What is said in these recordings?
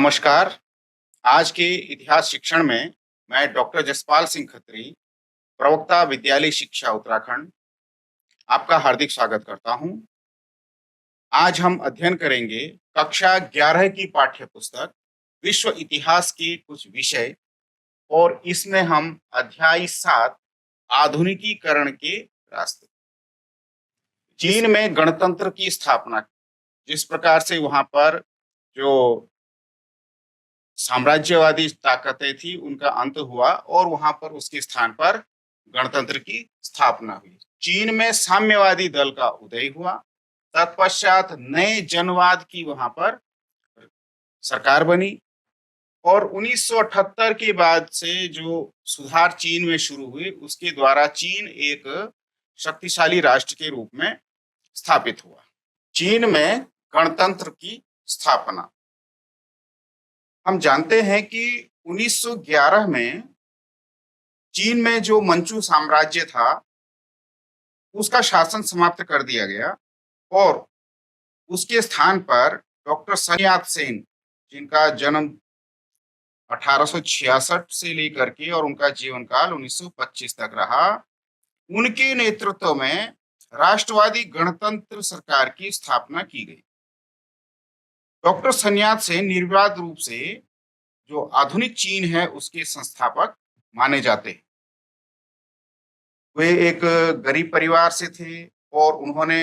नमस्कार। आज के इतिहास शिक्षण में मैं डॉक्टर जसपाल सिंह खत्री, प्रवक्ता विद्यालय शिक्षा उत्तराखंड, आपका हार्दिक स्वागत करता हूं। आज हम अध्ययन करेंगे कक्षा 11 की पाठ्य पुस्तक विश्व इतिहास के कुछ विषय और इसमें हम अध्याय 7 आधुनिकीकरण के रास्ते। चीन में गणतंत्र की स्थापना, जिस प्रकार से वहां पर जो साम्राज्यवादी ताकतें थी उनका अंत हुआ और वहां पर उसके स्थान पर गणतंत्र की स्थापना हुई। चीन में साम्यवादी दल का उदय हुआ। तत्पश्चात नए जनवाद की वहां पर सरकार बनी और 1978 के बाद से जो सुधार चीन में शुरू हुए उसके द्वारा चीन एक शक्तिशाली राष्ट्र के रूप में स्थापित हुआ। चीन में गणतंत्र की स्थापना, हम जानते हैं कि 1911 में चीन में जो मंचू साम्राज्य था उसका शासन समाप्त कर दिया गया और उसके स्थान पर डॉक्टर सन यात सेन, जिनका जन्म 1866 से लेकर के और उनका जीवन काल 1925 तक रहा, उनके नेतृत्व में राष्ट्रवादी गणतंत्र सरकार की स्थापना की गई। डॉक्टर सन यात सेन निर्विवाद रूप से जो आधुनिक चीन है उसके संस्थापक माने जाते हैं। वे एक गरीब परिवार से थे और उन्होंने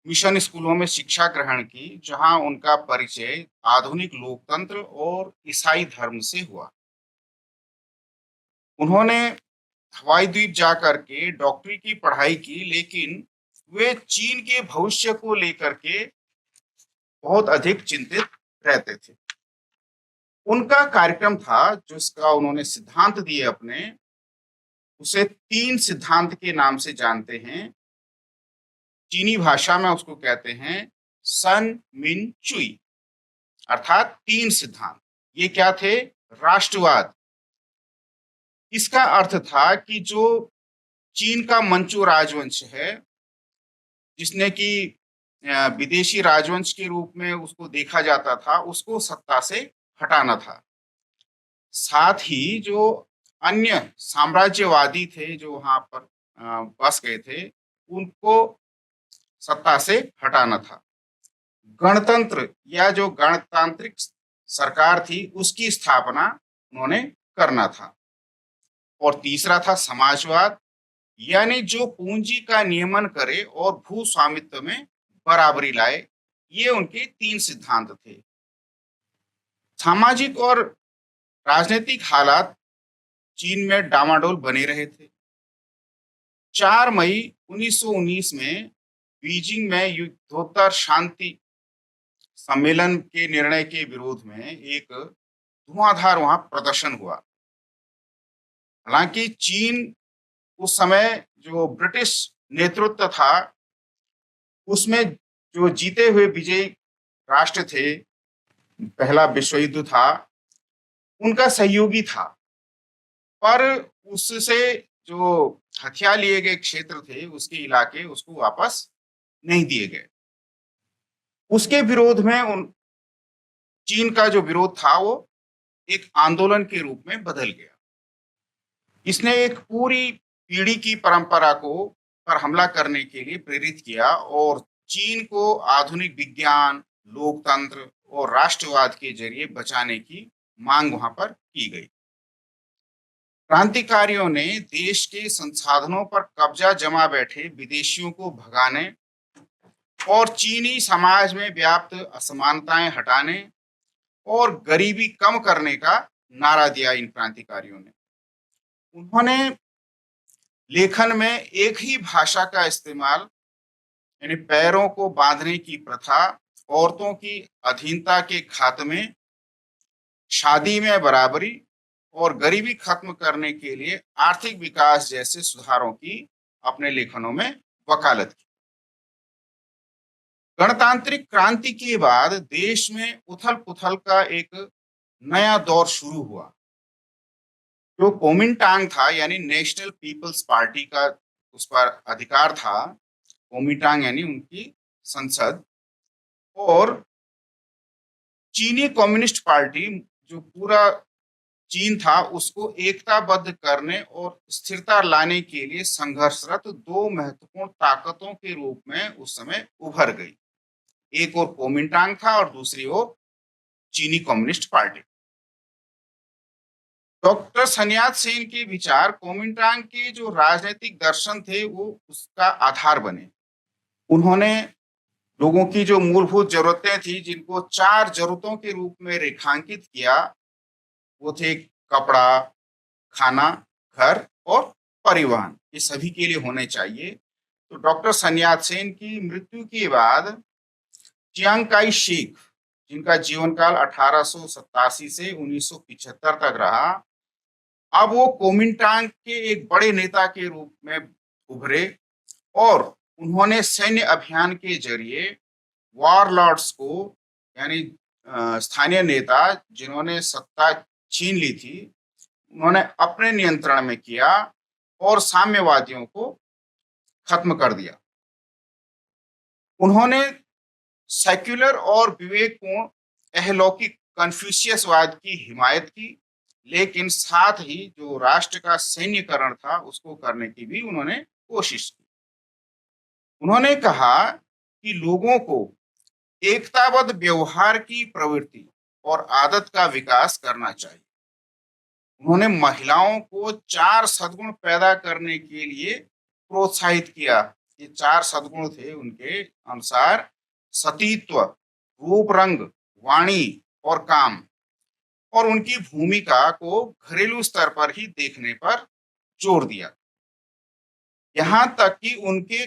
मिशन स्कूलों में शिक्षा ग्रहण की, जहां उनका परिचय आधुनिक लोकतंत्र और ईसाई धर्म से हुआ। उन्होंने हवाई द्वीप जाकर के डॉक्टरी की पढ़ाई की, लेकिन वे चीन के भविष्य को लेकर के बहुत अधिक चिंतित रहते थे। उनका कार्यक्रम था जिसका उन्होंने सिद्धांत दिए अपने, उसे 3 सिद्धांत के नाम से जानते हैं। चीनी भाषा में उसको कहते हैं सन मिन चुई, अर्थात 3 सिद्धांत। ये क्या थे? राष्ट्रवाद। इसका अर्थ था कि जो चीन का मंचू राजवंश है, जिसने कि विदेशी राजवंश के रूप में उसको देखा जाता था, उसको सत्ता से हटाना था। साथ ही जो अन्य साम्राज्यवादी थे जो वहां पर बस गए थे, उनको सत्ता से हटाना था। गणतंत्र या जो गणतांत्रिक सरकार थी उसकी स्थापना उन्होंने करना था। और तीसरा था समाजवाद, यानी जो पूंजी का नियमन करे और भू स्वामित्व में बराबरी लाए। ये उनके 3 सिद्धांत थे। सामाजिक और राजनीतिक हालात चीन में डामाडोल बने रहे थे। 4 मई 1919 में बीजिंग में युद्धोत्तर शांति सम्मेलन के निर्णय के विरोध में एक धुआंधार वहां प्रदर्शन हुआ। हालांकि चीन उस समय जो ब्रिटिश नेतृत्व था उसमें जो जीते हुए विजयी राष्ट्र थे, पहला विश्व युद्ध था, उनका सहयोगी था, पर उससे जो हथिया लिए गए क्षेत्र थे उसके इलाके उसको वापस नहीं दिए गए। उसके विरोध में उन चीन का जो विरोध था वो एक आंदोलन के रूप में बदल गया। इसने एक पूरी पीढ़ी की परंपरा को पर हमला करने के लिए प्रेरित किया और चीन को आधुनिक विज्ञान, लोकतंत्र और राष्ट्रवाद के जरिए बचाने की मांग वहां पर की गई। क्रांतिकारियों ने देश के संसाधनों पर कब्जा जमा बैठे विदेशियों को भगाने और चीनी समाज में व्याप्त असमानताएं हटाने और गरीबी कम करने का नारा दिया इन क्रांतिकारियों ने। उन्होंने लेखन में एक ही भाषा का इस्तेमाल, यानी पैरों को बांधने की प्रथा, औरतों की अधीनता के खात्मे, शादी में बराबरी और गरीबी खत्म करने के लिए आर्थिक विकास जैसे सुधारों की अपने लेखनों में वकालत की। गणतांत्रिक क्रांति के बाद देश में उथल पुथल का एक नया दौर शुरू हुआ। जो कोमिंटांग था, यानी नेशनल पीपल्स पार्टी का उस पर अधिकार था, कोमिंटांग यानी उनकी संसद, और चीनी कम्युनिस्ट पार्टी जो पूरा चीन था उसको एकताबद्ध करने और स्थिरता लाने के लिए संघर्षरत दो महत्वपूर्ण ताकतों के रूप में उस समय उभर गई। एक और कोमिंटांग था और दूसरी ओर चीनी कम्युनिस्ट पार्टी। डॉक्टर सन्यात सेन के विचार कोमिंटांग के जो राजनीतिक दर्शन थे वो उसका आधार बने। उन्होंने लोगों की जो मूलभूत जरूरतें थी जिनको चार जरूरतों के रूप में रेखांकित किया, वो थे कपड़ा, खाना, घर और परिवहन, ये सभी के लिए होने चाहिए। तो डॉक्टर सन्यात सेन की मृत्यु के बाद चियांग काई शेक, जिनका जीवन काल 1887 से 1975 तक रहा, अब वो कोमिंटांग के एक बड़े नेता के रूप में उभरे और उन्होंने सैन्य अभियान के जरिए वॉरलॉर्ड्स को, यानी स्थानीय नेता जिन्होंने सत्ता छीन ली थी, उन्होंने अपने नियंत्रण में किया और साम्यवादियों को खत्म कर दिया। उन्होंने सेक्युलर और विवेकपूर्ण अहलौकिक कन्फ्यूशियसवाद की हिमायत की, लेकिन साथ ही जो राष्ट्र का सैन्यकरण था उसको करने की भी उन्होंने कोशिश की। उन्होंने कहा कि लोगों को एकताबद्ध व्यवहार की प्रवृत्ति और आदत का विकास करना चाहिए। उन्होंने महिलाओं को चार सद्गुण पैदा करने के लिए प्रोत्साहित किया। ये चार सद्गुण थे उनके अनुसार: सतीत्व, रूप रंग, वाणी और काम। और उनकी भूमिका को घरेलू स्तर पर ही देखने पर जोर दिया। यहाँ तक कि उनके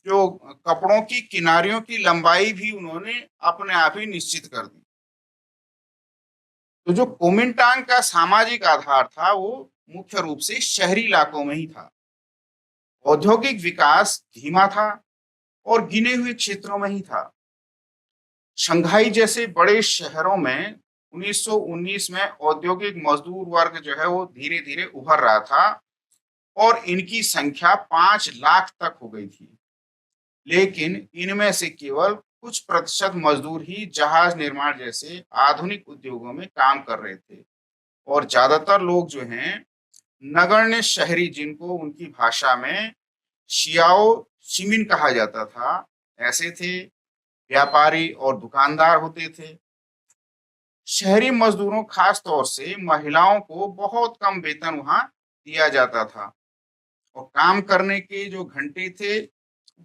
जो कपड़ों की किनारियों की लंबाई भी उन्होंने अपने आप ही निश्चित कर दी। तो जो कोमिंटांग का सामाजिक आधार था वो मुख्य रूप से शहरी इलाकों में ही था। औद्योगिक विकास धीमा था और गिने हुए क्षेत्रों में ही था। शंघाई जैसे बड़े शहरों में 1919 में औद्योगिक मजदूर वर्ग जो है वो धीरे धीरे उभर रहा था और इनकी संख्या 5 लाख तक हो गई थी। लेकिन इनमें से केवल कुछ प्रतिशत मजदूर ही जहाज निर्माण जैसे आधुनिक उद्योगों में काम कर रहे थे और ज्यादातर लोग जो हैं नगण्य शहरी, जिनको उनकी भाषा में शियाओ शिमिन कहा जाता था, ऐसे थे। व्यापारी और दुकानदार होते थे। शहरी मजदूरों, खास तौर से महिलाओं को बहुत कम वेतन वहां दिया जाता था और काम करने के जो घंटे थे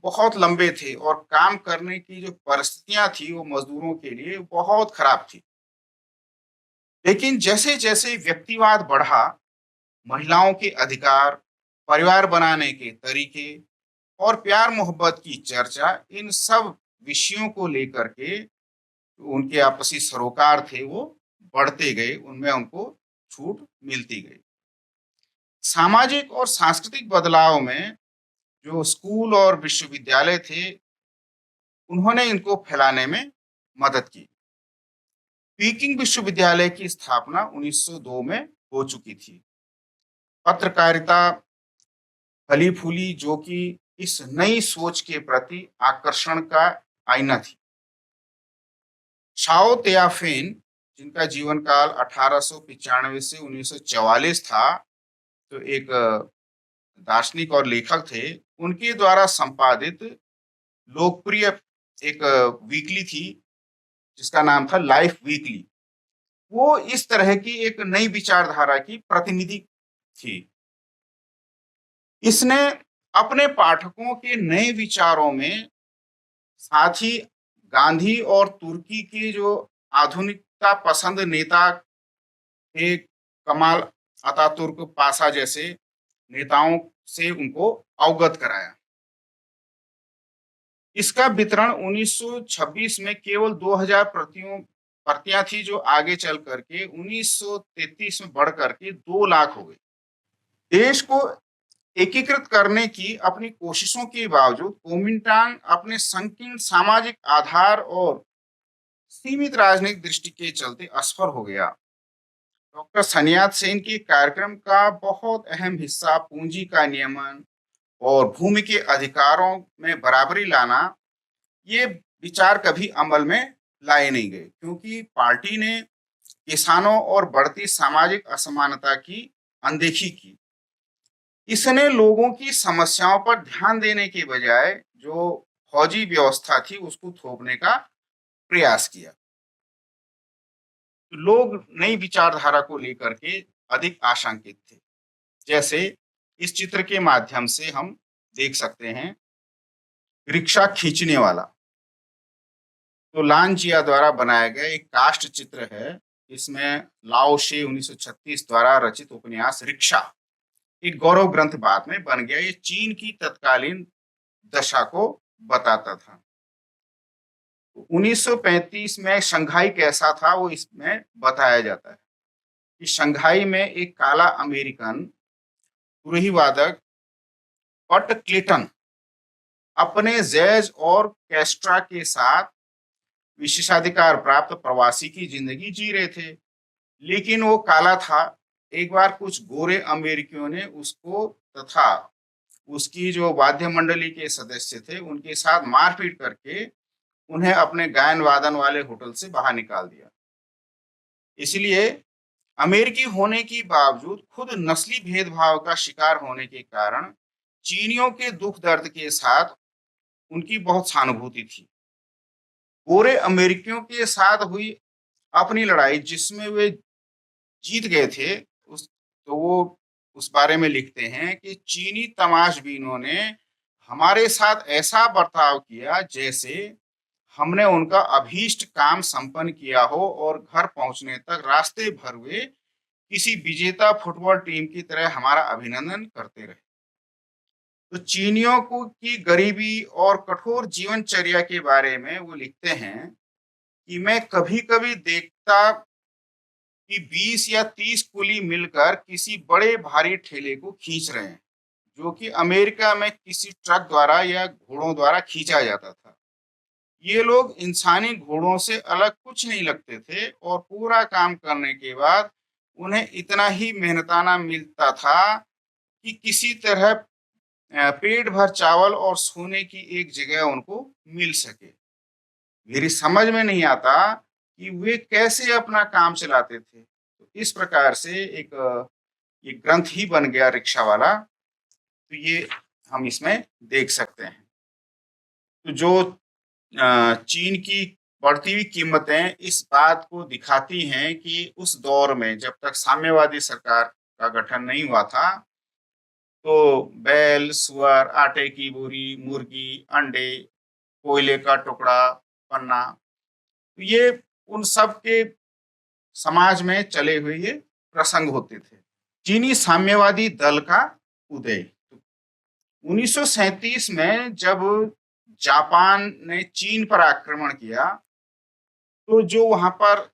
बहुत लंबे थे और काम करने की जो परिस्थितियां थी वो मजदूरों के लिए बहुत खराब थी। लेकिन जैसे जैसे व्यक्तिवाद बढ़ा, महिलाओं के अधिकार, परिवार बनाने के तरीके और प्यार मोहब्बत की चर्चा, इन सब विषयों को लेकर के उनके आपसी सरोकार थे वो बढ़ते गए, उनमें उनको छूट मिलती गई। सामाजिक और सांस्कृतिक बदलाव में जो स्कूल और विश्वविद्यालय थे, उन्होंने इनको फैलाने में मदद की। पीकिंग विश्वविद्यालय की स्थापना 1902 में हो चुकी थी। पत्रकारिता फली फूली, जो कि इस नई सोच के प्रति आकर्षण का आईना थी। शाओ त्याफेन, जिनका जीवन काल 1895 से 1944 था, तो एक दार्शनिक और लेखक थे, उनके द्वारा संपादित लोकप्रिय एक वीकली थी जिसका नाम था लाइफ वीकली। वो इस तरह की एक नई विचारधारा की प्रतिनिधि थी। इसने अपने पाठकों के नए विचारों में साथ ही गांधी और तुर्की के जो आधुनिकता पसंद नेता थे, कमाल अतातुर्क पाशा जैसे नेताओं से उनको अवगत कराया। इसका वितरण 1926 में केवल 2000 प्रतियां थी, जो आगे चल करके 1933 में बढ़ करके 2 लाख हो गई। देश को एकीकृत करने की अपनी कोशिशों के बावजूद कोमिंटांग अपने संकीर्ण सामाजिक आधार और सीमित राजनीतिक दृष्टि के चलते असफल हो गया। डॉक्टर सन्यात सेन के कार्यक्रम का बहुत अहम हिस्सा पूंजी का नियमन और भूमि के अधिकारों में बराबरी लाना, ये विचार कभी अमल में लाए नहीं गए, क्योंकि पार्टी ने किसानों और बढ़ती सामाजिक असमानता की अनदेखी की। इसने लोगों की समस्याओं पर ध्यान देने के बजाय जो फौजी व्यवस्था थी उसको थोपने का प्रयास किया। लोग नई विचारधारा को लेकर के अधिक आशंकित थे। जैसे इस चित्र के माध्यम से हम देख सकते हैं, रिक्शा खींचने वाला, तो लांजिया द्वारा बनाया गया एक काष्ठ चित्र है। इसमें लाओ शे 1936 द्वारा रचित उपन्यास रिक्शा एक गौरव ग्रंथ बाद में बन गया। ये चीन की तत्कालीन दशा को बताता था। 1935 में शंघाई कैसा था वो इसमें बताया जाता है कि शंघाई में एक काला अमेरिकन तुरही वादक पट क्लेटन अपने जैज और कैस्ट्रा के साथ विशेषाधिकार प्राप्त प्रवासी की जिंदगी जी रहे थे, लेकिन वो काला था। एक बार कुछ गोरे अमेरिकियों ने उसको तथा उसकी जो वाद्य मंडली के सदस्य थे उनके साथ मारपीट करके उन्हें अपने गायन वादन वाले होटल से बाहर निकाल दिया। इसलिए अमेरिकी होने के बावजूद खुद नस्ली भेदभाव का शिकार होने के कारण चीनियों के दुख दर्द के साथ उनकी बहुत सहानुभूति थी। गोरे अमेरिकियों के साथ हुई अपनी लड़ाई जिसमें वे जीत गए थे, उस तो वो उस बारे में लिखते हैं कि चीनी तमाशबीनों ने हमारे साथ ऐसा बर्ताव किया जैसे हमने उनका अभीष्ट काम संपन्न किया हो और घर पहुंचने तक रास्ते भर वे किसी विजेता फुटबॉल टीम की तरह हमारा अभिनंदन करते रहे। तो चीनियों को की गरीबी और कठोर जीवनचर्या के बारे में वो लिखते हैं कि मैं कभी-कभी देखता कि 20 या 30 कुली मिलकर किसी बड़े भारी ठेले को खींच रहे हैं, जो कि अमेरिका में किसी ट्रक द्वारा या घोड़ों द्वारा खींचा जाता था। ये लोग इंसानी घोड़ों से अलग कुछ नहीं लगते थे और पूरा काम करने के बाद उन्हें इतना ही मेहनताना मिलता था कि किसी तरह पेट भर चावल और सोने की एक जगह उनको मिल सके। मेरी समझ में नहीं आता कि वे कैसे अपना काम चलाते थे। तो इस प्रकार से ये ग्रंथ ही बन गया रिक्शा वाला। तो ये हम इसमें देख सकते हैं। तो जो चीन की बढ़ती हुई कीमतें इस बात को दिखाती हैं कि उस दौर में जब तक साम्यवादी सरकार का गठन नहीं हुआ था, तो बैल, सुअर, आटे की बोरी, मुर्गी, अंडे, कोयले का टुकड़ा, पन्ना, तो ये उन सब के समाज में चले हुए ये प्रसंग होते थे। चीनी साम्यवादी दल का उदय 1937 में जब जापान ने चीन पर आक्रमण किया, तो जो वहां पर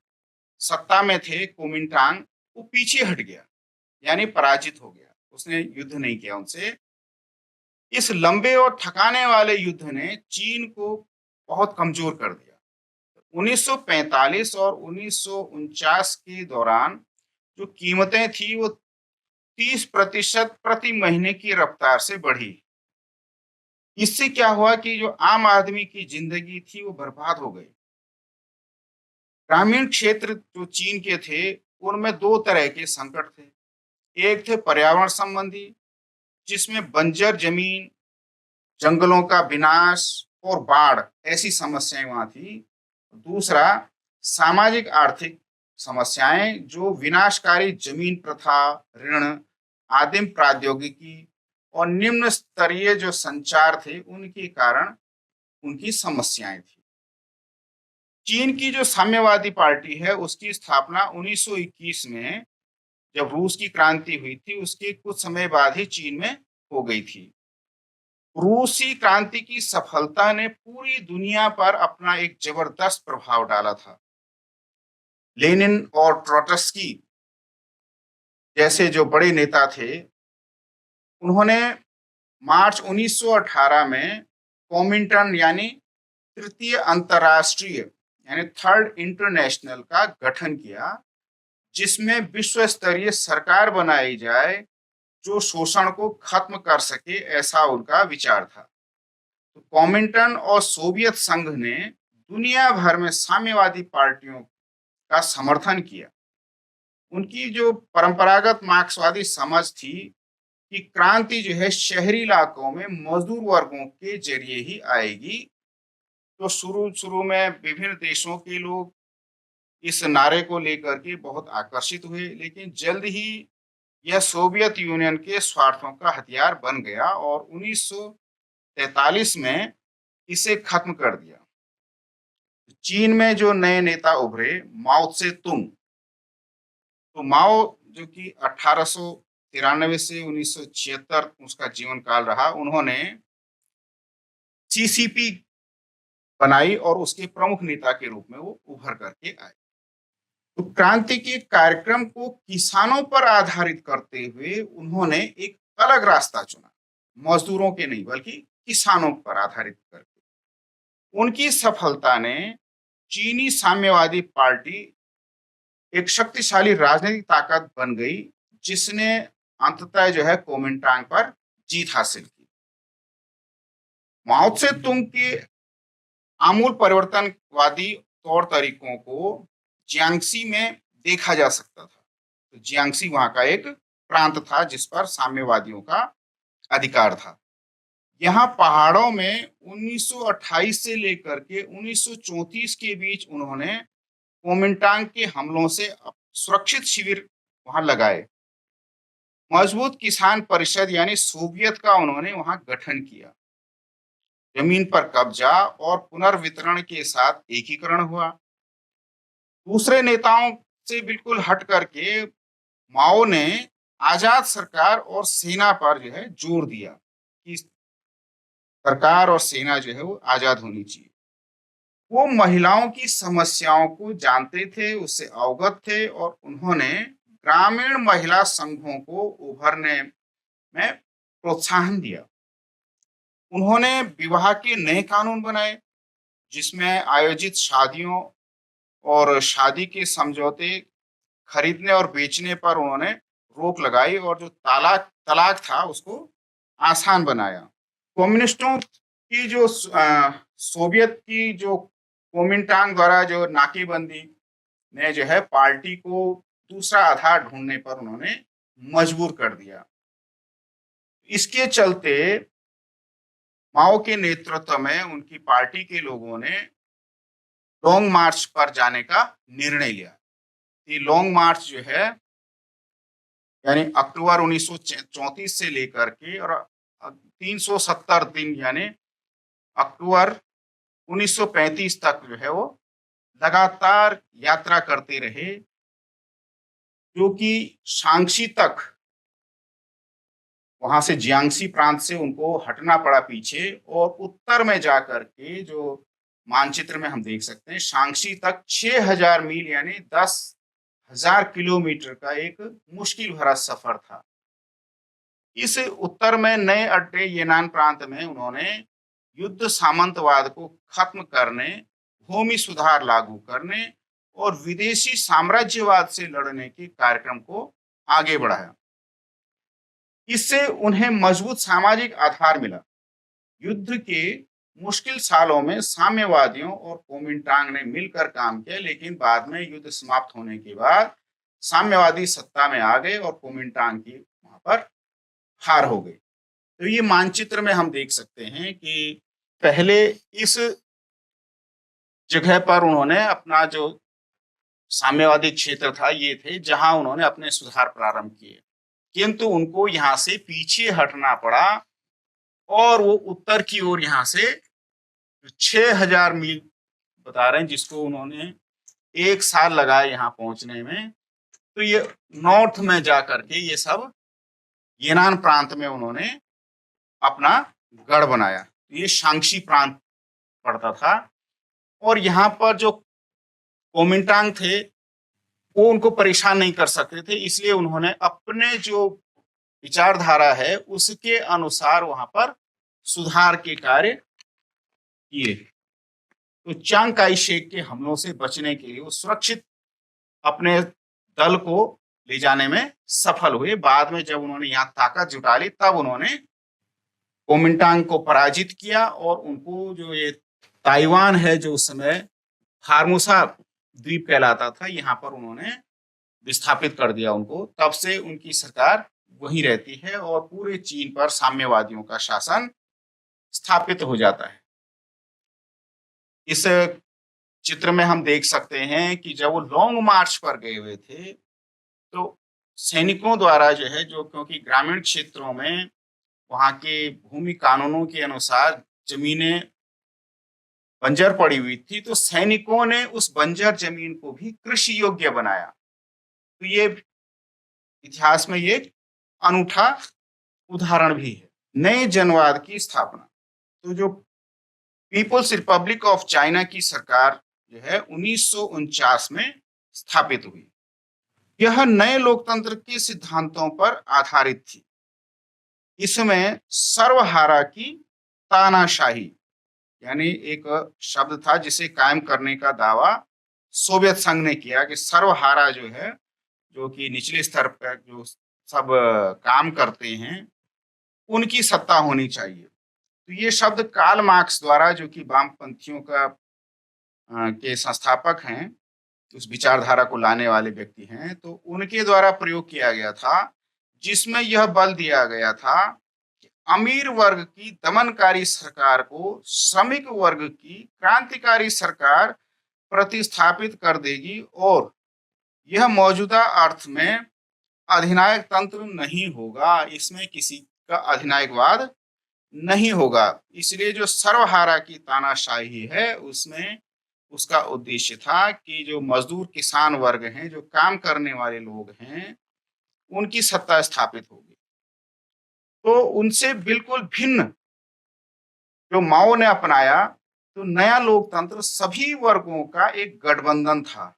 सत्ता में थे कुमिंटांग, वो पीछे हट गया, यानी पराजित हो गया। उसने युद्ध नहीं किया उनसे। इस लंबे और थकाने वाले युद्ध ने चीन को बहुत कमजोर कर दिया। 1945 और 1949 के दौरान जो कीमतें थी वो 30% प्रति महीने की रफ्तार से बढ़ी। इससे क्या हुआ कि जो आम आदमी की जिंदगी थी वो बर्बाद हो गई। ग्रामीण क्षेत्र जो चीन के थे उनमें दो तरह के संकट थे। एक थे पर्यावरण संबंधी, जिसमें बंजर जमीन, जंगलों का विनाश और बाढ़ ऐसी समस्याएं वहां थी। दूसरा सामाजिक आर्थिक समस्याएं, जो विनाशकारी जमीन प्रथा, ऋण, आदिम प्रौद्योगिकी और निम्न स्तरीय जो संचार थे उनके कारण उनकी समस्याएं थी। चीन की जो साम्यवादी पार्टी है उसकी स्थापना 1921 में जब रूस की क्रांति हुई थी उसके कुछ समय बाद ही चीन में हो गई थी। रूसी क्रांति की सफलता ने पूरी दुनिया पर अपना एक जबरदस्त प्रभाव डाला था। लेनिन और ट्रोट्स्की जैसे जो बड़े नेता थे, उन्होंने मार्च 1918 में कॉमिंटन यानी तृतीय अंतर्राष्ट्रीय यानी थर्ड इंटरनेशनल का गठन किया, जिसमें विश्व स्तरीय सरकार बनाई जाए जो शोषण को खत्म कर सके, ऐसा उनका विचार था। तो कॉमिंटन और सोवियत संघ ने दुनिया भर में साम्यवादी पार्टियों का समर्थन किया। उनकी जो परंपरागत मार्क्सवादी समझ थी कि क्रांति जो है शहरी इलाकों में मजदूर वर्गों के जरिए ही आएगी। तो शुरू शुरू में विभिन्न देशों के लोग इस नारे को लेकर के बहुत आकर्षित हुए, लेकिन जल्द ही यह सोवियत यूनियन के स्वार्थों का हथियार बन गया और 1943 में इसे खत्म कर दिया। चीन में जो नए नेता उभरे, माओ त्से तुंग, तो माओ जो कि 1893 से 1976 उसका जीवन काल रहा, उन्होंने सीसीपी बनाई और उसके प्रमुख नेता के रूप में वो उभर करके आए। तो क्रांति के कार्यक्रम को किसानों पर आधारित करते हुए उन्होंने एक अलग रास्ता चुना, मजदूरों के नहीं बल्कि किसानों पर आधारित करके। उनकी सफलता ने चीनी साम्यवादी पार्टी एक शक्तिशाली राजनीतिक ताकत बन गई, जिसने अंततः जो है कोमिंटांग पर जीत हासिल की। माओ त्से तुंग के आमूल परिवर्तनवादी तौर तरीकों को जियांगसी में देखा जा सकता था। तो जियांगसी वहां का एक प्रांत था जिस पर साम्यवादियों का अधिकार था। यहाँ पहाड़ों में 1928 से लेकर के 1934 के बीच उन्होंने कोमिंटांग के हमलों से सुरक्षित शिविर वहां लगाए। मजबूत किसान परिषद यानी सोवियत का उन्होंने वहां गठन किया। जमीन पर कब्जा और पुनर्वितरण के साथ एकीकरण हुआ। दूसरे नेताओं से बिल्कुल हट करके माओ ने आजाद सरकार और सेना पर जो है जोर दिया कि सरकार और सेना जो है वो आजाद होनी चाहिए। वो महिलाओं की समस्याओं को जानते थे, उससे अवगत थे और उन्होंने ग्रामीण महिला संघों को उभरने में प्रोत्साहन दिया। उन्होंने विवाह के नए कानून बनाए, जिसमें आयोजित शादियों और शादी के समझौते, खरीदने और बेचने पर उन्होंने रोक लगाई और जो तलाक तलाक था उसको आसान बनाया। कम्युनिस्टों की जो सोवियत की जो कोमिंटांग द्वारा जो नाकेबंदी ने जो है पार्टी को दूसरा आधार ढूंढने पर उन्होंने मजबूर कर दिया। इसके चलते माओ के नेतृत्व में उनकी पार्टी के लोगों ने लॉन्ग मार्च पर जाने का निर्णय लिया। ये लॉन्ग मार्च जो है यानी अक्टूबर 1934 से लेकर के और 370 दिन यानी अक्टूबर 1935 तक जो है वो लगातार यात्रा करते रहे, जो कि शांक्षी तक, वहां से जियांगसी प्रांत से उनको हटना पड़ा पीछे और उत्तर में जाकर के जो मानचित्र में हम देख सकते हैं शांक्षी तक 6000 मील यानी 10,000 किलोमीटर का एक मुश्किल भरा सफर था। इस उत्तर में नए अड्डे येनान प्रांत में उन्होंने युद्ध सामंतवाद को खत्म करने, भूमि सुधार लागू करने और विदेशी साम्राज्यवाद से लड़ने के कार्यक्रम को आगे बढ़ाया। इससे उन्हें मजबूत सामाजिक आधार मिला। युद्ध के मुश्किल सालों में साम्यवादियों और कोमिंटांग ने मिलकर काम किया, लेकिन बाद में युद्ध समाप्त होने के बाद साम्यवादी सत्ता में आ गए और कोमिंटांग की वहां पर हार हो गई। तो ये मानचित्र में हम देख सकते हैं कि पहले इस जगह पर उन्होंने अपना जो साम्यवादी क्षेत्र था ये थे जहां उन्होंने अपने सुधार प्रारंभ किए, किंतु उनको यहाँ से पीछे हटना पड़ा और वो उत्तर की ओर यहाँ से 6000 मील बता रहे हैं, जिसको उन्होंने 1 साल लगाए यहाँ पहुंचने में। तो ये नॉर्थ में जा करके ये सब येनान प्रांत में उन्होंने अपना गढ़ बनाया। ये शांक्षी प्रांत पड़ता था और यहाँ पर जो कोमिंटांग थे वो उनको परेशान नहीं कर सकते थे, इसलिए उन्होंने अपने जो विचारधारा है उसके अनुसार वहां पर सुधार के कार्य किए। तो चांग काई शेक के हमलों से बचने के लिए वो सुरक्षित अपने दल को ले जाने में सफल हुए। बाद में जब उन्होंने यहाँ ताकत जुटा ली तब उन्होंने कोमिंटांग को पराजित किया और उनको जो ये ताइवान है जो उस समय फार्मोसा द्वीप कहलाता था, यहाँ पर उन्होंने विस्थापित कर दिया उनको। तब से उनकी सरकार वहीं रहती है और पूरे चीन पर साम्यवादियों का शासन स्थापित हो जाता है। इस चित्र में हम देख सकते हैं कि जब वो लॉन्ग मार्च पर गए हुए थे, तो सैनिकों द्वारा जो है, जो क्योंकि ग्रामीण क्षेत्रों में वहाँ के भूमि कानूनों के अनुसार ज़मीनें बंजर पड़ी हुई थी, तो सैनिकों ने उस बंजर ज़मीन को भी कृषि योग्य बनाया। तो ये इतिहास में ये अनूठा उदाहरण भी है। नए जनवाद की स्थापना, तो जो पीपुल्स रिपब्लिक ऑफ चाइना की सरकार जो है 1949 में स्थापित हुई। यह नए लोकतंत्र के सिद्धांतों पर आधारित थी। इसमें सर्वहारा की तानाशाही, यानी एक शब्द था जिसे कायम करने का दावा सोवियत संघ ने किया कि सर्वहारा जो है, जो कि निचले स्तर पर जो सब काम करते हैं, उनकी सत्ता होनी चाहिए। तो ये शब्द कार्ल मार्क्स द्वारा, जो कि वामपंथियों का के संस्थापक हैं, उस विचारधारा को लाने वाले व्यक्ति हैं, तो उनके द्वारा प्रयोग किया गया था, जिसमें यह बल दिया गया था कि अमीर वर्ग की दमनकारी सरकार को श्रमिक वर्ग की क्रांतिकारी सरकार प्रतिस्थापित कर देगी और यह मौजूदा अर्थ में अधिनायक तंत्र नहीं होगा, इसमें किसी का अधिनायकवाद नहीं होगा। इसलिए जो सर्वहारा की तानाशाही है, उसमें उसका उद्देश्य था कि जो मजदूर किसान वर्ग हैं, जो काम करने वाले लोग हैं, उनकी सत्ता स्थापित होगी। तो उनसे बिल्कुल भिन्न जो माओ ने अपनाया, तो नया लोकतंत्र सभी वर्गों का एक गठबंधन था।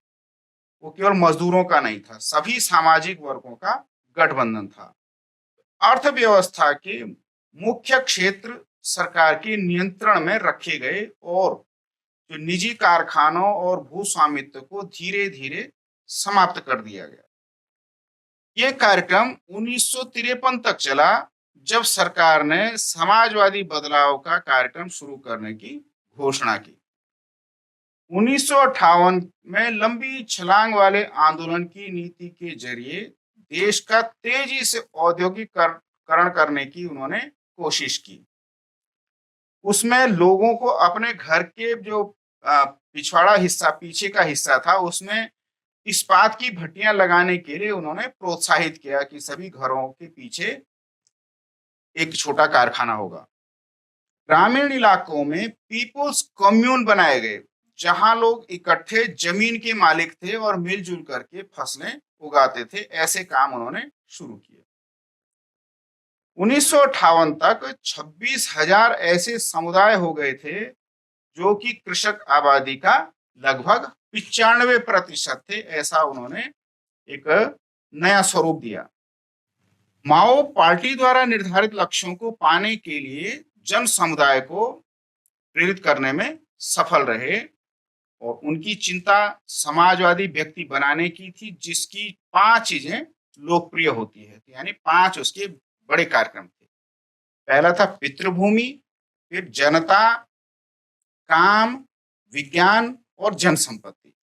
वो केवल मजदूरों का नहीं था, सभी सामाजिक वर्गों का गठबंधन था। अर्थव्यवस्था के मुख्य क्षेत्र सरकार के नियंत्रण में रखे गए और जो निजी कारखानों और भू स्वामित्व को धीरे धीरे समाप्त कर दिया गया। ये कार्यक्रम 1953 तक चला, जब सरकार ने समाजवादी बदलाव का कार्यक्रम शुरू करने की घोषणा की। 1958 में लंबी छलांग वाले आंदोलन की नीति के जरिए देश का तेजी से औद्योगिकरण करने की उन्होंने कोशिश की। उसमें लोगों को अपने घर के जो पिछवाड़ा हिस्सा, पीछे का हिस्सा था, उसमें इस्पात की भट्टियां लगाने के लिए उन्होंने प्रोत्साहित किया कि सभी घरों के पीछे एक छोटा कारखाना होगा। ग्रामीण इलाकों में पीपुल्स कम्यून बनाए गए, जहां लोग इकट्ठे जमीन के मालिक थे और मिलजुल करके फसलें उगाते थे। ऐसे काम उन्होंने शुरू किए। 1958 तक 26,000 ऐसे समुदाय हो गए थे, जो कि कृषक आबादी का लगभग 95% थे। ऐसा उन्होंने एक नया स्वरूप दिया। माओ पार्टी द्वारा निर्धारित लक्ष्यों को पाने के लिए जन समुदाय को प्रेरित करने में सफल रहे और उनकी चिंता समाजवादी व्यक्ति बनाने की थी, जिसकी 5 चीजें लोकप्रिय होती है, यानी 5 उसके बड़े कार्यक्रम थे। पहला था पितृभूमि, फिर जनता, काम, विज्ञान और जनसंपत्ति।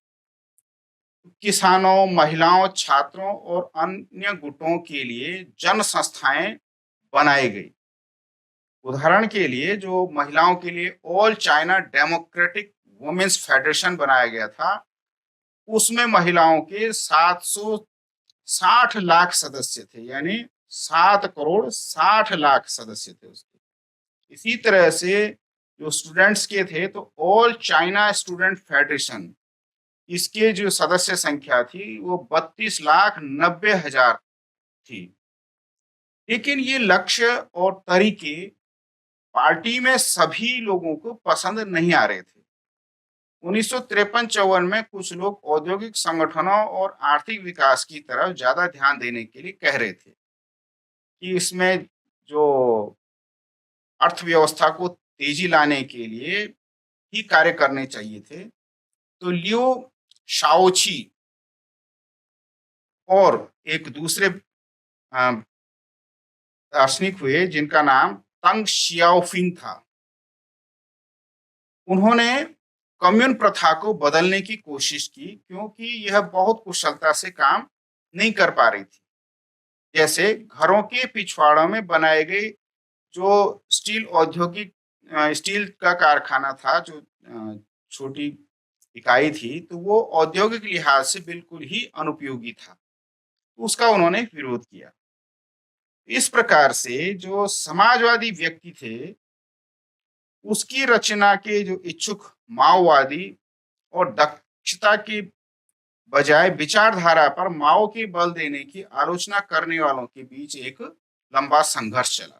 किसानों, महिलाओं, छात्रों और अन्य गुटों के लिए जन संस्थाएं बनाई गई। उदाहरण के लिए जो महिलाओं के लिए all China democratic women's federation बनाया गया था, उसमें महिलाओं के 760 लाख सदस्य थे, यानी 7 करोड़ 60 लाख सदस्य थे उसके। इसी तरह से जो स्टूडेंट्स के थे, तो ऑल चाइना स्टूडेंट फेडरेशन, इसके जो सदस्य संख्या थी वो 32,90,000 थी। लेकिन ये लक्ष्य और तरीके पार्टी में सभी लोगों को पसंद नहीं आ रहे थे। 1953-54 में कुछ लोग औद्योगिक संगठनों और आर्थिक विकास की तरफ ज्यादा ध्यान देने के लिए कह रहे थे कि इसमें जो अर्थव्यवस्था को तेजी लाने के लिए ही कार्य करने चाहिए थे। तो लियो शाओची और एक दूसरे दार्शनिक, हुए जिनका नाम तंग शियाओफिंग था। उन्होंने कम्युन प्रथा को बदलने की कोशिश की क्योंकि यह बहुत कुशलता से काम नहीं कर पा रही थी। जैसे घरों के पिछवाड़ों में बनाए गए जो स्टील का कारखाना था, जो छोटी इकाई थी, तो वो औद्योगिक लिहाज से बिल्कुल ही अनुपयोगी था। उसका उन्होंने विरोध किया। इस प्रकार से जो समाजवादी व्यक्ति थे, उसकी रचना के जो इच्छुक माओवादी और दक्षता की बजाय विचारधारा पर माओ के बल देने की आलोचना करने वालों के बीच एक लंबा संघर्ष चला।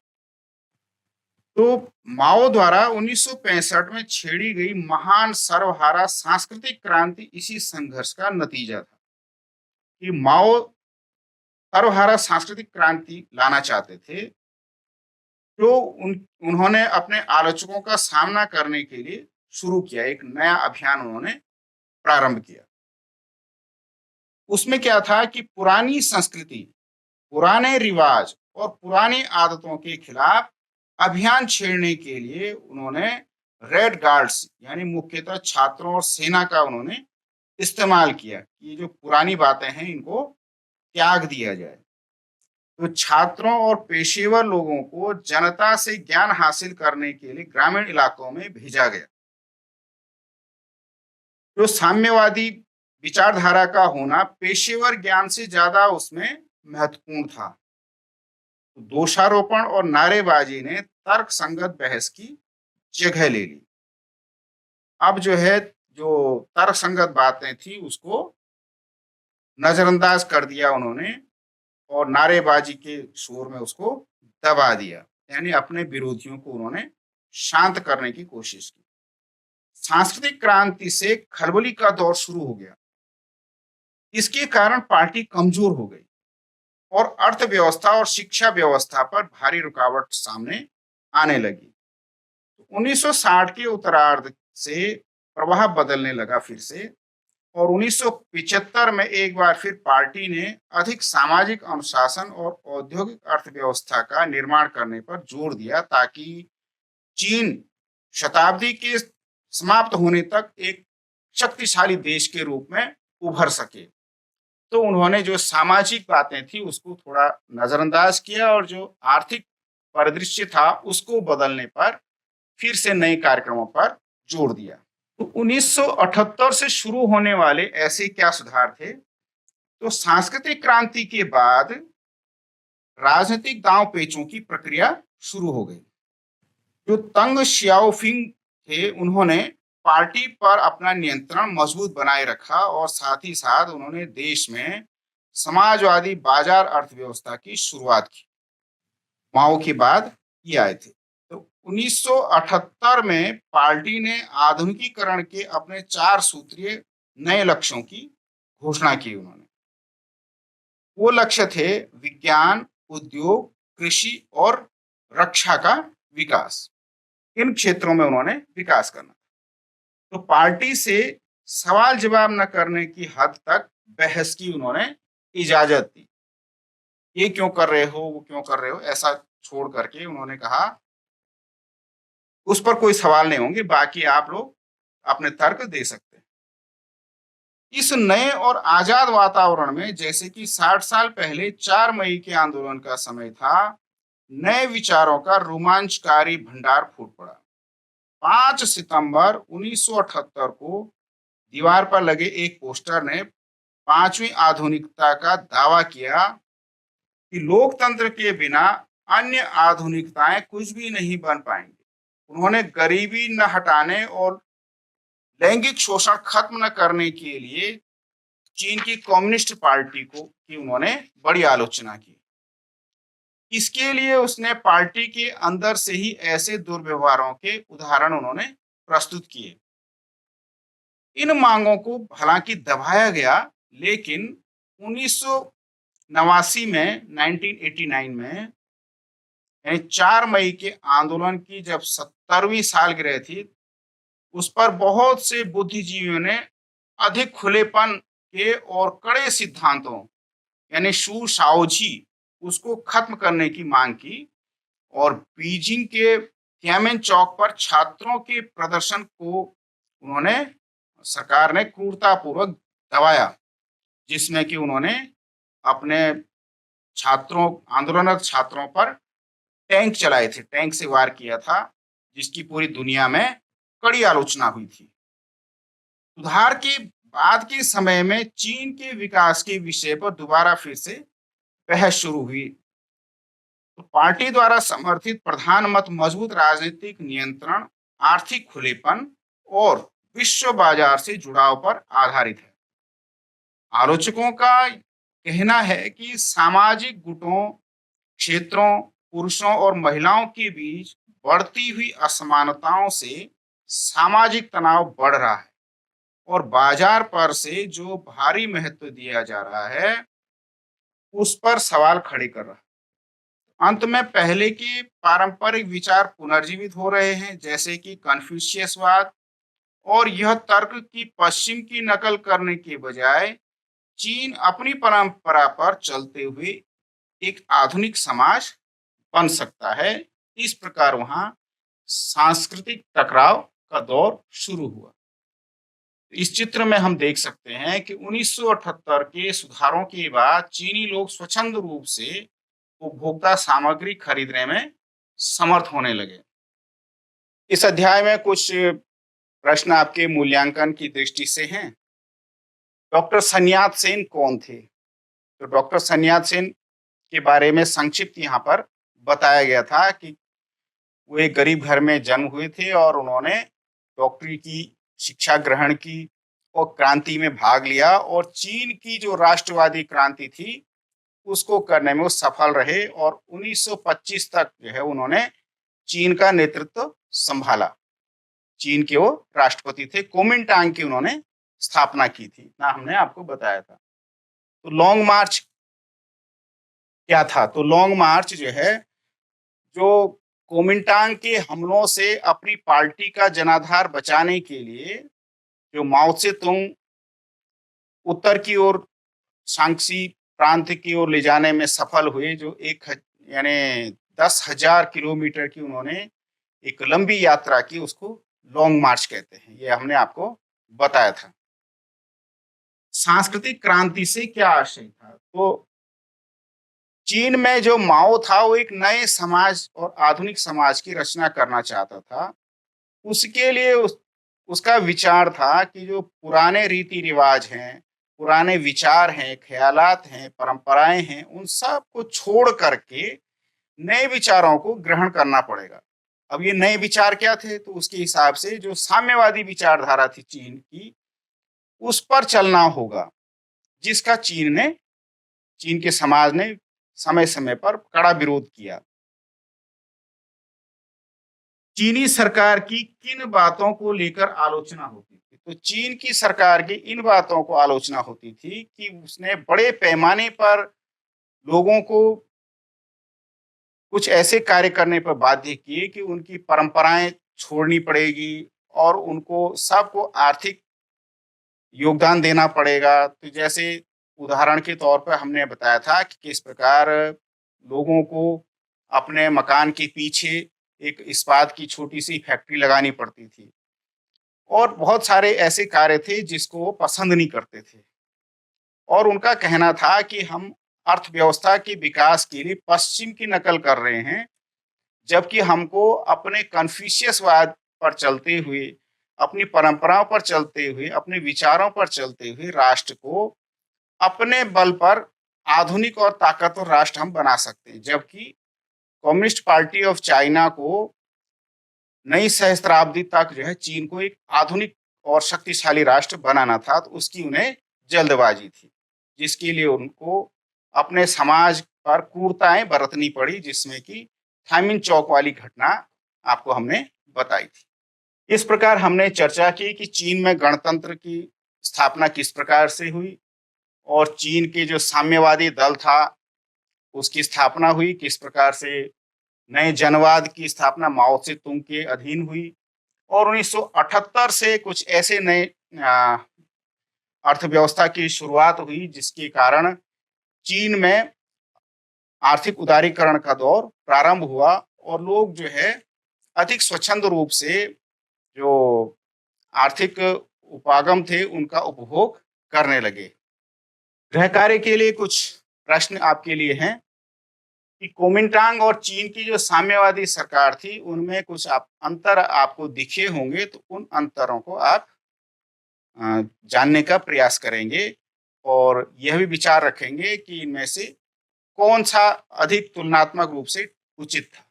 तो माओ द्वारा 1965 में छेड़ी गई महान सर्वहारा सांस्कृतिक क्रांति इसी संघर्ष का नतीजा था कि माओ सर्वहारा सांस्कृतिक क्रांति लाना चाहते थे। जो उन्होंने अपने आलोचकों का सामना करने के लिए शुरू किया, एक नया अभियान उन्होंने प्रारंभ किया। उसमें क्या था कि पुरानी संस्कृति, पुराने रिवाज और पुरानी आदतों के खिलाफ अभियान छेड़ने के लिए उन्होंने रेड गार्ड्स यानी मुख्यतः छात्रों और सेना का उन्होंने इस्तेमाल किया कि ये जो पुरानी बातें हैं इनको त्याग दिया जाए। तो छात्रों और पेशेवर लोगों को जनता से ज्ञान हासिल करने के लिए ग्रामीण इलाकों में भेजा गया। जो साम्यवादी विचारधारा का होना पेशेवर ज्ञान से ज्यादा उसमें महत्वपूर्ण था। तो दोषारोपण और नारेबाजी ने तर्क संगत बहस की जगह ले ली। अब जो है, जो तर्क संगत बातें थी उसको नजरअंदाज कर दिया उन्होंने और नारेबाजी के शोर में उसको दबा दिया, यानी अपने विरोधियों को उन्होंने शांत करने की कोशिश की। सांस्कृतिक क्रांति से खलबली का दौर शुरू हो गया। इसके कारण पार्टी कमजोर हो गई और अर्थव्यवस्था और शिक्षा व्यवस्था पर भारी रुकावट सामने आने लगी। 1960 के उत्तरार्ध से प्रवाह बदलने लगा फिर से, और 1975 में एक बार फिर पार्टी ने अधिक सामाजिक अनुशासन और औद्योगिक अर्थव्यवस्था का निर्माण करने पर जोर दिया ताकि चीन शताब्दी के समाप्त होने तक एक शक्तिशाली देश के रूप में उभर सके। तो उन्होंने जो सामाजिक बातें थी उसको थोड़ा नजरअंदाज किया और जो आर्थिक परिदृश्य था उसको बदलने पर फिर से नए कार्यक्रमों पर जोर दिया। तो 1978 से शुरू होने वाले ऐसे क्या सुधार थे? तो सांस्कृतिक क्रांति के बाद राजनीतिक दांव पेचों की प्रक्रिया शुरू हो गई। जो तंग शियाओफिंग थे, उन्होंने पार्टी पर अपना नियंत्रण मजबूत बनाए रखा और साथ ही साथ उन्होंने देश में समाजवादी बाजार अर्थव्यवस्था की शुरुआत की। माओ के बाद ये आए थे। तो 1978 में पार्टी ने आधुनिकीकरण के अपने 4 सूत्रीय नए लक्ष्यों की घोषणा की। उन्होंने वो लक्ष्य थे विज्ञान, उद्योग, कृषि और रक्षा का विकास। इन क्षेत्रों में उन्होंने विकास करना। तो पार्टी से सवाल जवाब न करने की हद तक बहस की उन्होंने इजाजत दी। ये क्यों कर रहे हो, वो क्यों कर रहे हो, ऐसा छोड़ करके उन्होंने कहा उस पर कोई सवाल नहीं होंगे, बाकी आप लोग अपने तर्क दे सकते हैं। इस नए और आजाद वातावरण में जैसे कि 60 साल पहले 4 मई के आंदोलन का समय था, नए विचारों का रोमांचकारी भंडार फूट पड़ा। 5 सितंबर 1978 को दीवार पर लगे एक पोस्टर ने पांचवी आधुनिकता का दावा किया कि लोकतंत्र के बिना अन्य आधुनिकताएं कुछ भी नहीं बन पाएंगी। उन्होंने गरीबी न हटाने और लैंगिक शोषण खत्म न करने के लिए चीन की कम्युनिस्ट पार्टी को की उन्होंने बड़ी आलोचना की। इसके लिए उसने पार्टी के अंदर से ही ऐसे दुर्व्यवहारों के उदाहरण उन्होंने प्रस्तुत किए। इन मांगों को हालांकि दबाया गया, लेकिन 1989 में 1989 में यानी 4 मई के आंदोलन की जब 70वीं सालगिरह थी, उस पर बहुत से बुद्धिजीवियों ने अधिक खुलेपन के और कड़े सिद्धांतों यानी शू शाओजी उसको खत्म करने की मांग की, और बीजिंग के तियानमेन चौक पर छात्रों के प्रदर्शन को उन्होंने सरकार ने क्रूरतापूर्वक दबाया, जिसमें कि उन्होंने अपने छात्रों आंदोलनरत छात्रों पर टैंक चलाए थे, टैंक से वार किया था, जिसकी पूरी दुनिया में कड़ी आलोचना हुई थी। सुधार के बाद के समय में चीन के विकास के विषय पर दोबारा फिर से बहस शुरू हुई। तो पार्टी द्वारा समर्थित प्रधान मत मजबूत राजनीतिक नियंत्रण, आर्थिक खुलेपन और विश्व बाजार से जुड़ाव पर आधारित है। आलोचकों का कहना है कि सामाजिक गुटों, क्षेत्रों, पुरुषों और महिलाओं के बीच बढ़ती हुई असमानताओं से सामाजिक तनाव बढ़ रहा है और बाजार पर से जो भारी महत्व दिया जा रहा है, उस पर सवाल खड़े कर रहा है। अंत में पहले के पारंपरिक विचार पुनर्जीवित हो रहे हैं, जैसे कि कन्फ्यूशियसवाद, और यह तर्क कि पश्चिम की नकल करने के बजाय चीन अपनी परंपरा पर चलते हुए एक आधुनिक समाज बन सकता है। इस प्रकार वहां सांस्कृतिक टकराव का दौर शुरू हुआ। इस चित्र में हम देख सकते हैं कि 1978 के सुधारों के बाद चीनी लोग स्वच्छंद रूप से उपभोक्ता सामग्री खरीदने में समर्थ होने लगे। इस अध्याय में कुछ प्रश्न आपके मूल्यांकन की दृष्टि से हैं। डॉक्टर sun yat-sen कौन थे? तो डॉक्टर sun yat-sen के बारे में संक्षिप्त यहाँ पर बताया गया था कि वो एक गरीब घर में जन्म हुए थे और उन्होंने डॉक्टरी की शिक्षा ग्रहण की और क्रांति में भाग लिया, और चीन की जो राष्ट्रवादी क्रांति थी उसको करने में वो सफल रहे और 1925 तक जो है उन्होंने चीन का नेतृत्व संभाला। चीन के वो राष्ट्रपति थे। कुओमिंटांग की उन्होंने स्थापना की थी, ना हमने आपको बताया था। तो लॉन्ग मार्च क्या था? तो लॉन्ग मार्च जो है, जो कुओमिंटांग के हमलों से अपनी पार्टी का जनाधार बचाने के लिए जो माओ से तुंग उत्तर की ओर शांक्सी प्रांत की ओर ले जाने में सफल हुए, जो यानी 10,000 किलोमीटर की उन्होंने एक लंबी यात्रा की, उसको लॉन्ग मार्च कहते हैं। ये हमने आपको बताया था। सांस्कृतिक क्रांति से क्या आशय था? तो चीन में जो माओ था वो एक नए समाज और आधुनिक समाज की रचना करना चाहता था। उसके लिए उसका विचार था कि जो पुराने रीति रिवाज हैं, पुराने विचार हैं, ख्यालात हैं, परंपराएं हैं, उन सब को छोड़ करके नए विचारों को ग्रहण करना पड़ेगा। अब ये नए विचार क्या थे? तो उसके हिसाब से जो साम्यवादी विचारधारा थी चीन की, उस पर चलना होगा, जिसका चीन के समाज ने समय समय पर कड़ा विरोध किया। चीनी सरकार की किन बातों को लेकर आलोचना होती थी? तो चीन की सरकार की इन बातों को आलोचना होती थी कि उसने बड़े पैमाने पर लोगों को कुछ ऐसे कार्य करने पर बाध्य किए कि उनकी परंपराएं छोड़नी पड़ेगी और उनको सबको आर्थिक योगदान देना पड़ेगा। तो जैसे उदाहरण के तौर पर हमने बताया था कि किस प्रकार लोगों को अपने मकान के पीछे एक इस्पात की छोटी सी फैक्ट्री लगानी पड़ती थी, और बहुत सारे ऐसे कार्य थे जिसको वो पसंद नहीं करते थे। और उनका कहना था कि हम अर्थव्यवस्था के विकास के लिए पश्चिम की नकल कर रहे हैं, जबकि हमको अपने कन्फ्यूशियसवाद पर चलते हुए, अपनी परंपराओं पर चलते हुए, अपने विचारों पर चलते हुए राष्ट्र को अपने बल पर आधुनिक और ताकतवर राष्ट्र हम बना सकते हैं। जबकि कम्युनिस्ट पार्टी ऑफ चाइना को नई सहस्त्राब्दी तक जो है चीन को एक आधुनिक और शक्तिशाली राष्ट्र बनाना था, तो उसकी उन्हें जल्दबाजी थी, जिसके लिए उनको अपने समाज पर क्रूरताएं बरतनी पड़ी, जिसमें कि थाइमिन चौक वाली घटना आपको हमने बताई थी। इस प्रकार हमने चर्चा की कि चीन में गणतंत्र की स्थापना किस प्रकार से हुई और चीन के जो साम्यवादी दल था उसकी स्थापना हुई, किस प्रकार से नए जनवाद की स्थापना माओ से तुंग के अधीन हुई, और 1978 से कुछ ऐसे नए अर्थव्यवस्था की शुरुआत हुई जिसके कारण चीन में आर्थिक उदारीकरण का दौर प्रारंभ हुआ और लोग जो है अधिक स्वच्छंद रूप से जो आर्थिक उपागम थे, उनका उपभोग करने लगे। गृह कार्य के लिए कुछ प्रश्न आपके लिए हैं कि कुओमिंटांग और चीन की जो साम्यवादी सरकार थी, उनमें कुछ अंतर आपको दिखे होंगे, तो उन अंतरों को आप जानने का प्रयास करेंगे और यह भी विचार रखेंगे कि इनमें से कौन-सा अधिक तुलनात्मक रूप से उचित था।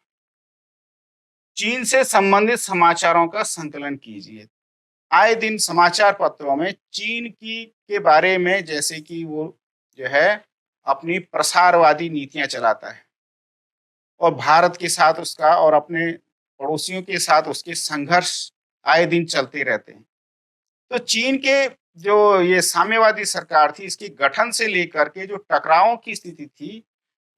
चीन से संबंधित समाचारों का संकलन कीजिए। आए दिन समाचार पत्रों में चीन की के बारे में, जैसे कि वो जो है अपनी प्रसारवादी नीतियाँ चलाता है और भारत के साथ उसका और अपने पड़ोसियों के साथ उसके संघर्ष आए दिन चलते रहते हैं। तो चीन के जो ये साम्यवादी सरकार थी, इसके गठन से लेकर के जो टकरावों की स्थिति थी,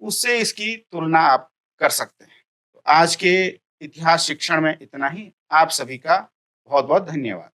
उससे इसकी तुलना आप कर सकते हैं। तो आज के इतिहास शिक्षण में इतना ही। आप सभी का बहुत-बहुत धन्यवाद।